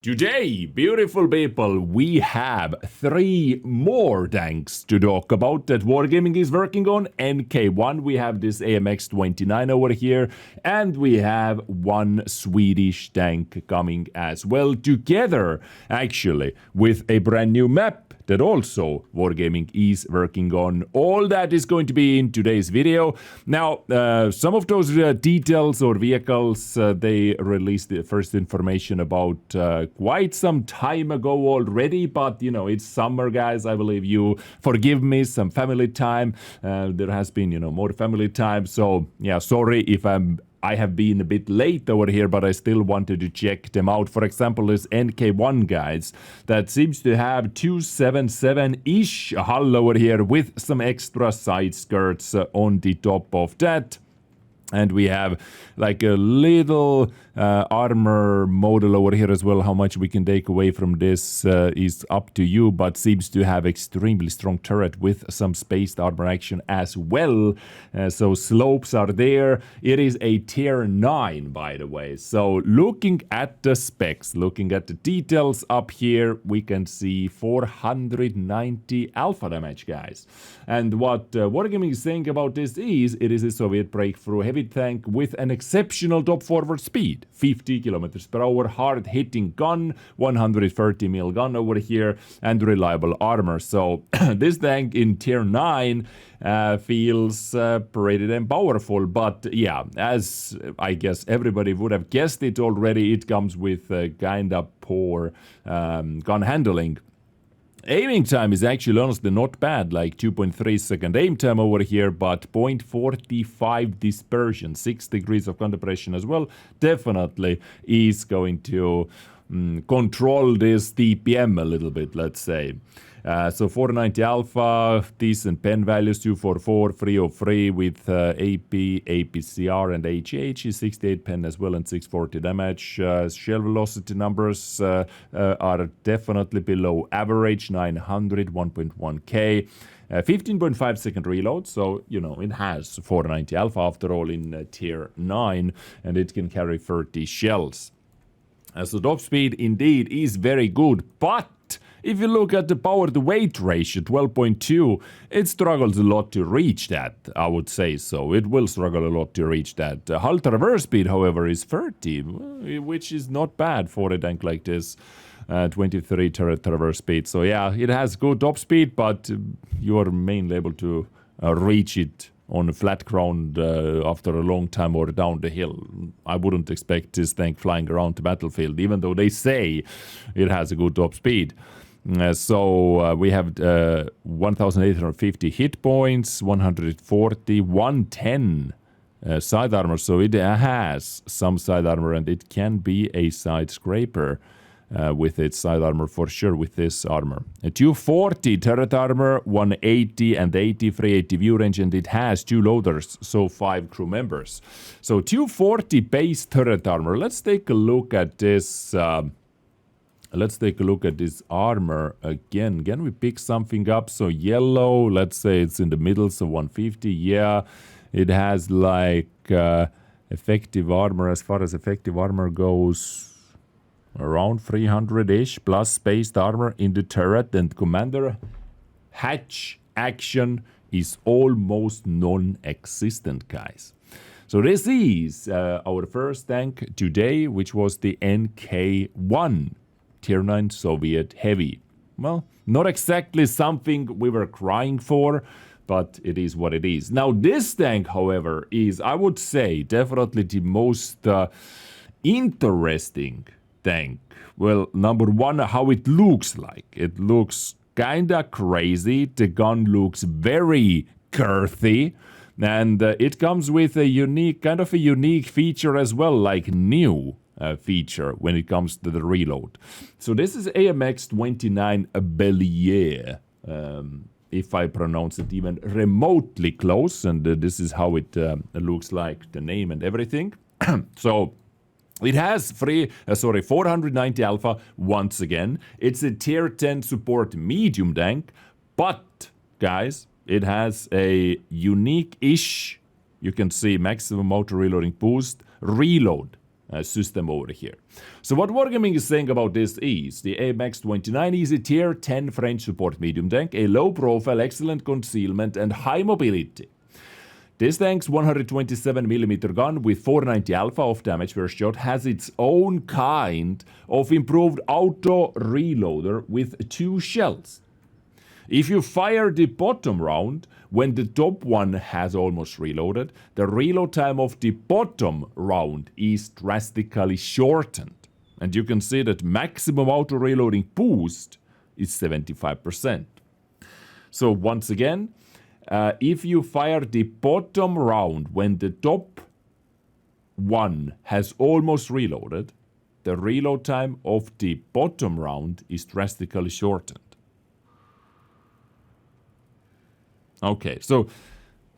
Today, beautiful people, we have 3 more tanks to talk about that Wargaming is working on. NK1, we have this AMX-29 over here, and we have 1 Swedish tank coming as well, together, actually, with a brand new map that also Wargaming is working on. All that is going to be in today's video. Now, some of those details or vehicles, they released the first information about quite some time ago already, but you know, it's summer, guys. I believe you forgive me, some family time. There has been, you know, more family time. So yeah, sorry if I have been a bit late over here, but I still wanted to check them out. For example, this NK1, guys, that seems to have 277-ish hull over here with some extra side skirts on the top of that. And we have like a little armor model over here as well. How much we can take away from this is up to you, but seems to have extremely strong turret with some spaced armor action as well. So slopes are there. It is a tier 9, by the way. So looking at the specs, looking at the details up here, we can see 490 alpha damage, guys. And what Wargaming is saying about this is, it is a Soviet breakthrough heavy tank with an exceptional top forward speed, 50 kilometers per hour, hard-hitting gun, 130 mil gun over here, and reliable armor. So this tank in tier 9 feels pretty damn powerful, but yeah, as I guess everybody would have guessed it already, it comes with kinda poor gun handling. Aiming time is actually honestly not bad, like 2.3 second aim time over here, but 0.45 dispersion, 6 degrees of compression as well, definitely is going to control this DPM a little bit, let's say. So 490 alpha, decent pen values, 244, 303 with AP, APCR, and HH, 68 pen as well, and 640 damage. Shell velocity numbers are definitely below average, 900, 1.1k. 15.5 second reload, so you know it has 490 alpha after all in tier 9, and it can carry 30 shells. So top speed indeed is very good, but if you look at the power to weight ratio, 12.2, it struggles a lot to reach that, I would say so. It will struggle a lot to reach that. Hull traverse speed, however, is 30, which is not bad for a tank like this. 23 turret traverse speed. So yeah, it has good top speed, but you are mainly able to reach it on a flat ground after a long time or down the hill. I wouldn't expect this tank flying around the battlefield, even though they say it has a good top speed. So we have 1,850 hit points, 140, 110 side armor. So it has some side armor, and it can be a side scraper with its side armor for sure with this armor. 240 turret armor, 180 and 80 380 view range, and it has 2 loaders, so 5 crew members. So 240 base turret armor. Let's take a look at this. Let's take a look at this armor again. Can we pick something up? So yellow, let's say it's in the middle, so 150. Yeah, it has like effective armor. As far as effective armor goes, around 300-ish, plus spaced armor in the turret, and commander hatch action is almost non-existent, guys. So this is our first tank today, which was the NK1. Tier 9 Soviet heavy. Well, not exactly something we were crying for, but it is what it is. Now this tank, however, is, I would say, definitely the most interesting tank. Well, number one, how it looks like. It looks kinda crazy. The gun looks very girthy. And it comes with a unique feature as well, like new feature when it comes to the reload. So this is AMX-29 Belier, if I pronounce it even remotely close, and this is how it looks like, the name and everything. So it has 490 alpha once again. It's a tier 10 support medium tank, but guys, it has a unique-ish, you can see maximum auto reloading boost, reload system over here. So what Wargaming is saying about this is the AMX-29 is a tier 10 French support medium tank, a low profile, excellent concealment and high mobility. This tank's 127mm gun with 490 alpha of damage per shot has its own kind of improved auto reloader with 2 shells. If you fire the bottom round when the top one has almost reloaded, the reload time of the bottom round is drastically shortened. And you can see that maximum auto reloading boost is 75%. So once again, if you fire the bottom round when the top one has almost reloaded, the reload time of the bottom round is drastically shortened. Okay, so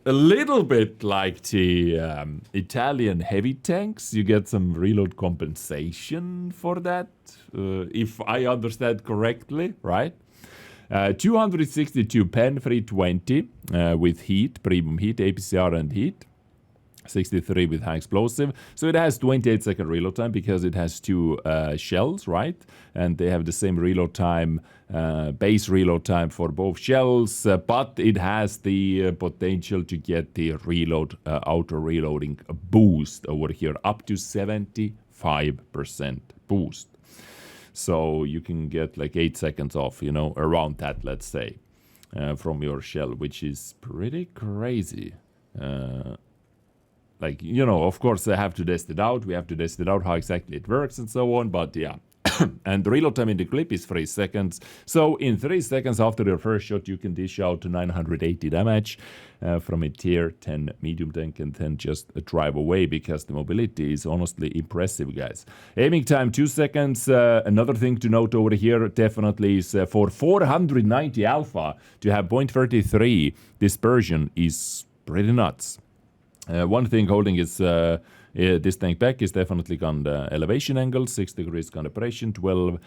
a little bit like the Italian heavy tanks, you get some reload compensation for that, if I understand correctly, right? 262 pen, 320 with heat, premium heat, APCR and heat. 63 with high explosive. So it has 28-second reload time because it has 2 shells, right? And they have the same reload time, base reload time for both shells, but it has the potential to get the reload, auto reloading boost over here, up to 75% boost. So you can get like 8 seconds off, you know, around that, let's say, from your shell, which is pretty crazy. Like, you know, of course, I have to test it out. We have to test it out how exactly it works and so on. But yeah, and the reload time in the clip is 3 seconds. So in 3 seconds after your first shot, you can dish out 980 damage from a tier 10 medium tank and then just drive away because the mobility is honestly impressive, guys. Aiming time 2 seconds. Another thing to note over here definitely is for 490 alpha to have 0.33 dispersion is pretty nuts. One thing holding is this tank back is definitely gun elevation angle, 6 degrees gun operation, 12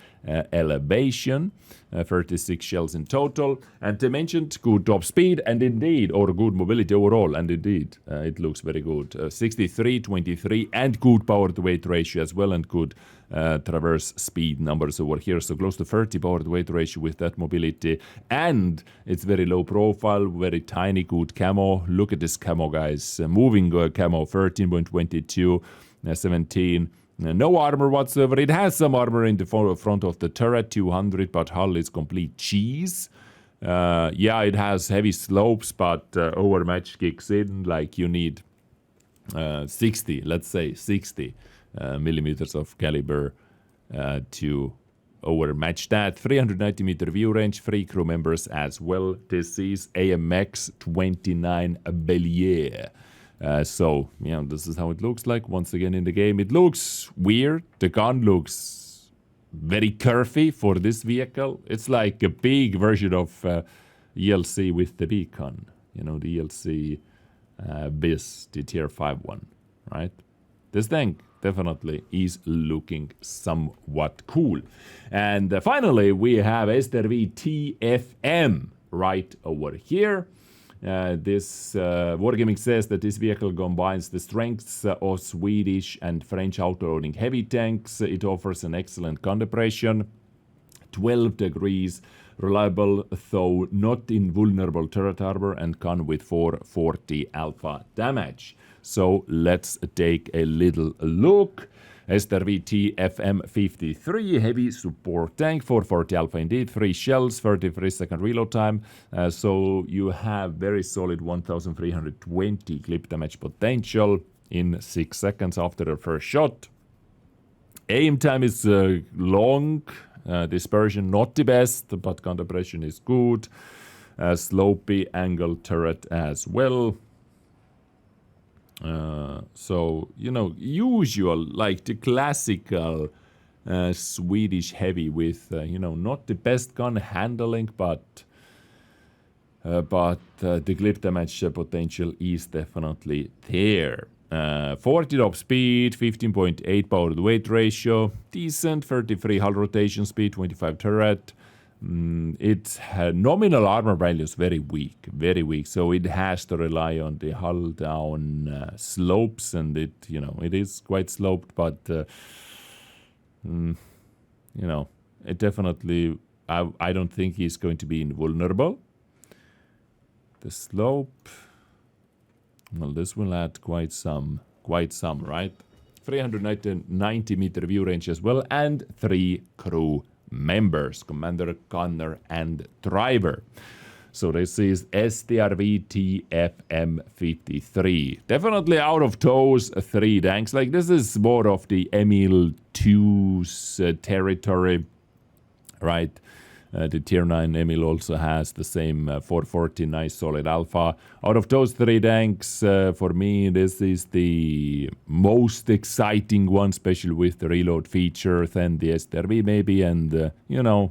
elevation, 36 shells in total. And they mentioned good top speed and indeed, or good mobility overall, and indeed, it looks very good. 63, 23, and good power to weight ratio as well, and good traverse speed numbers over here. So close to 30 power to weight ratio with that mobility. And it's very low profile, very tiny, good camo. Look at this camo, guys. Moving camo, 13.22, 17. No armor whatsoever. It has some armor in the front of the turret, 200, but hull is complete cheese. Yeah, it has heavy slopes, but overmatch kicks in. Like you need 60, let's say 60 millimeters of caliber to overmatch that. 390 meter view range, 3 crew members as well. This is AMX-29 Belier. So, you know, this is how it looks like once again in the game. It looks weird. The gun looks very curvy for this vehicle. It's like a big version of ELC with the beacon. You know, the ELC BIS, the tier 5 one, right? This thing definitely is looking somewhat cool. And finally, we have Strv T FM right over here. This Wargaming says that this vehicle combines the strengths of Swedish and French auto-loading heavy tanks. It offers an excellent gun depression, 12 degrees, reliable though not invulnerable turret armor, and gun with 440 alpha damage. So let's take a little look. Strv T FM 53, heavy support tank, 440 alpha indeed, 3 shells, 33 second reload time. So you have very solid 1320 clip damage potential in 6 seconds after the first shot. Aim time is long, dispersion not the best, but gun depression is good. Slopey angle turret as well. So, you know, usual, like the classical Swedish heavy with, you know, not the best gun handling, but the clip damage potential is definitely there. 40 top speed, 15.8 power to weight ratio, decent, 33 hull rotation speed, 25 turret, its nominal armor value is very weak, very weak. So it has to rely on the hull down slopes, and it is quite sloped, but it definitely. I don't think he's going to be invulnerable. The slope. Well, this will add quite some, right? 390 meter view range as well, and 3 crew members, commander, gunner, and driver. So this is Strv T FM 53. Definitely out of those 3 tanks. Like, this is more of the Emil 2's territory, right? The tier 9 Emil also has the same 440 nice solid alpha. Out of those 3 tanks, for me, this is the most exciting one, especially with the reload feature, then the Strv maybe, and,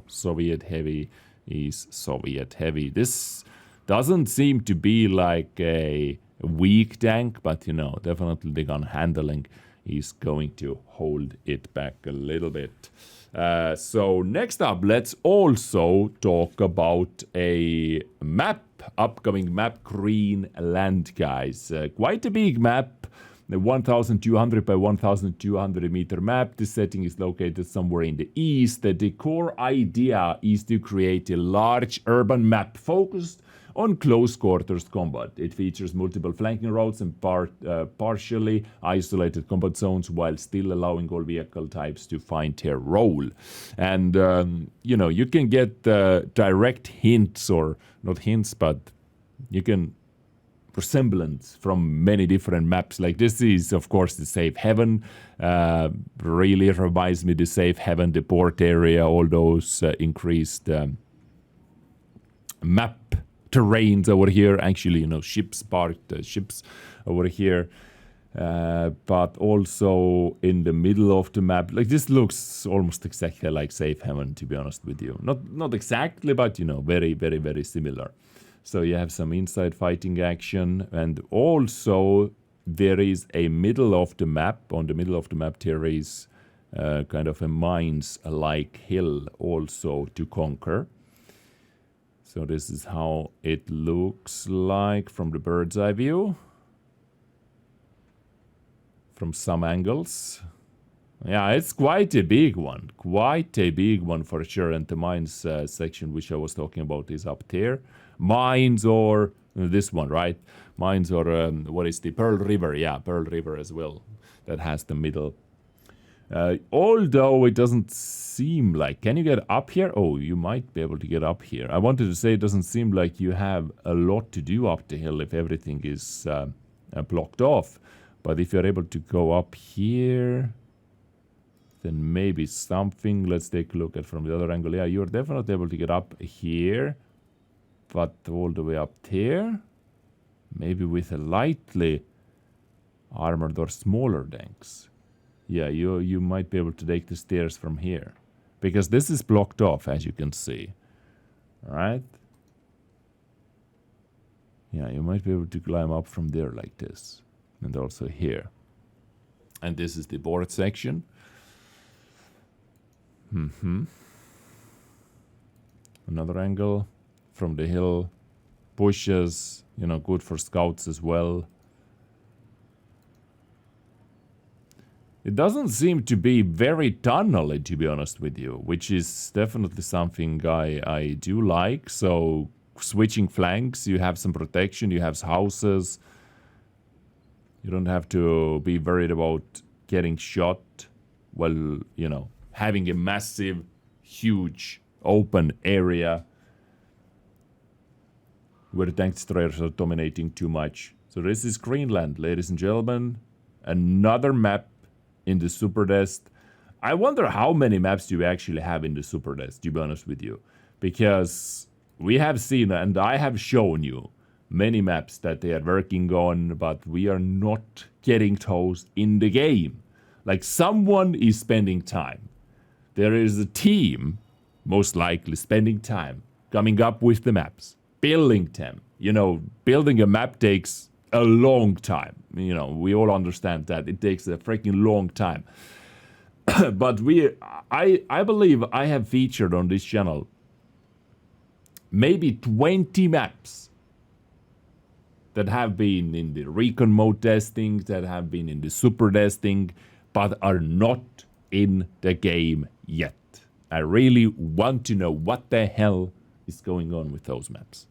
Soviet heavy is Soviet heavy. This doesn't seem to be like a weak tank, but, definitely the gun handling is going to hold it back a little bit. So next up, let's also talk about a upcoming map, Greenland, guys. Quite a big map, the 1,200 by 1,200 meter map. This setting is located somewhere in the east. The core idea is to create a large urban map focused on close quarters combat. It features multiple flanking routes and partially isolated combat zones, while still allowing all vehicle types to find their role. And, you can get direct hints, or not hints, but you can resemblance from many different maps. Like, this is, of course, the Safe Haven. Really reminds me the Safe Haven, the port area, all those increased map terrains over here. Actually, ships parked, ships over here. But also in the middle of the map. Like, this looks almost exactly like Safe Haven, to be honest with you. Not exactly, but, very, very, very similar. So you have some inside fighting action. And also, there is a middle of the map. On the middle of the map, there is kind of a mines-like hill also to conquer. So this is how it looks like from the bird's eye view. From some angles. Yeah, it's quite a big one. Quite a big one for sure. And the mines section, which I was talking about, is up there. Mines, or this one, right? Mines, or what is the Pearl River? Yeah, Pearl River as well. That has the middle. Although it doesn't seem like... Can you get up here? Oh, you might be able to get up here. I wanted to say it doesn't seem like you have a lot to do up the hill if everything is blocked off. But if you're able to go up here, then maybe something. Let's take a look at from the other angle. Yeah, you're definitely able to get up here. But all the way up there, maybe with a lightly armored or smaller tanks. Yeah, you might be able to take the stairs from here. Because this is blocked off, as you can see. Alright? Yeah, you might be able to climb up from there like this. And also here. And this is the board section. Another angle from the hill. Bushes, good for scouts as well. It doesn't seem to be very tunnely, to be honest with you, which is definitely something I do like. So, switching flanks, you have some protection, you have houses. You don't have to be worried about getting shot while, having a massive, huge, open area where the tank destroyers are dominating too much. So this is Greenland, ladies and gentlemen. Another map in the Super Dest. I wonder how many maps do you actually have in the Super Dest, to be honest with you. Because we have seen, and I have shown you, many maps that they are working on, but we are not getting those in the game. Like, someone is spending time. There is a team, most likely, spending time coming up with the maps, building them. Building a map takes a long time. We all understand that. It takes a freaking long time. But I believe I have featured on this channel maybe 20 maps that have been in the recon mode testing, that have been in the super testing, but are not in the game yet. I really want to know what the hell is going on with those maps.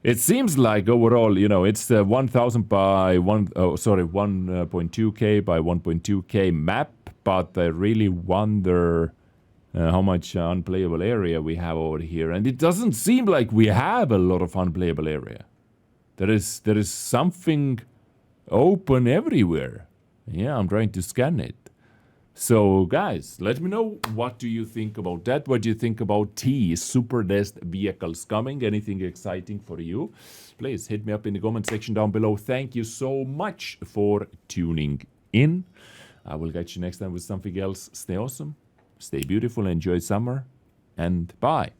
It seems like overall, it's 1,000 by 1.2K by 1.2K map, but I really wonder how much unplayable area we have over here. And it doesn't seem like we have a lot of unplayable area. There is something open everywhere. Yeah, I'm trying to scan it. So, guys, let me know what do you think about that. What do you think about super test vehicles coming? Anything exciting for you? Please hit me up in the comment section down below. Thank you so much for tuning in. I will catch you next time with something else. Stay awesome, stay beautiful, enjoy summer, and bye.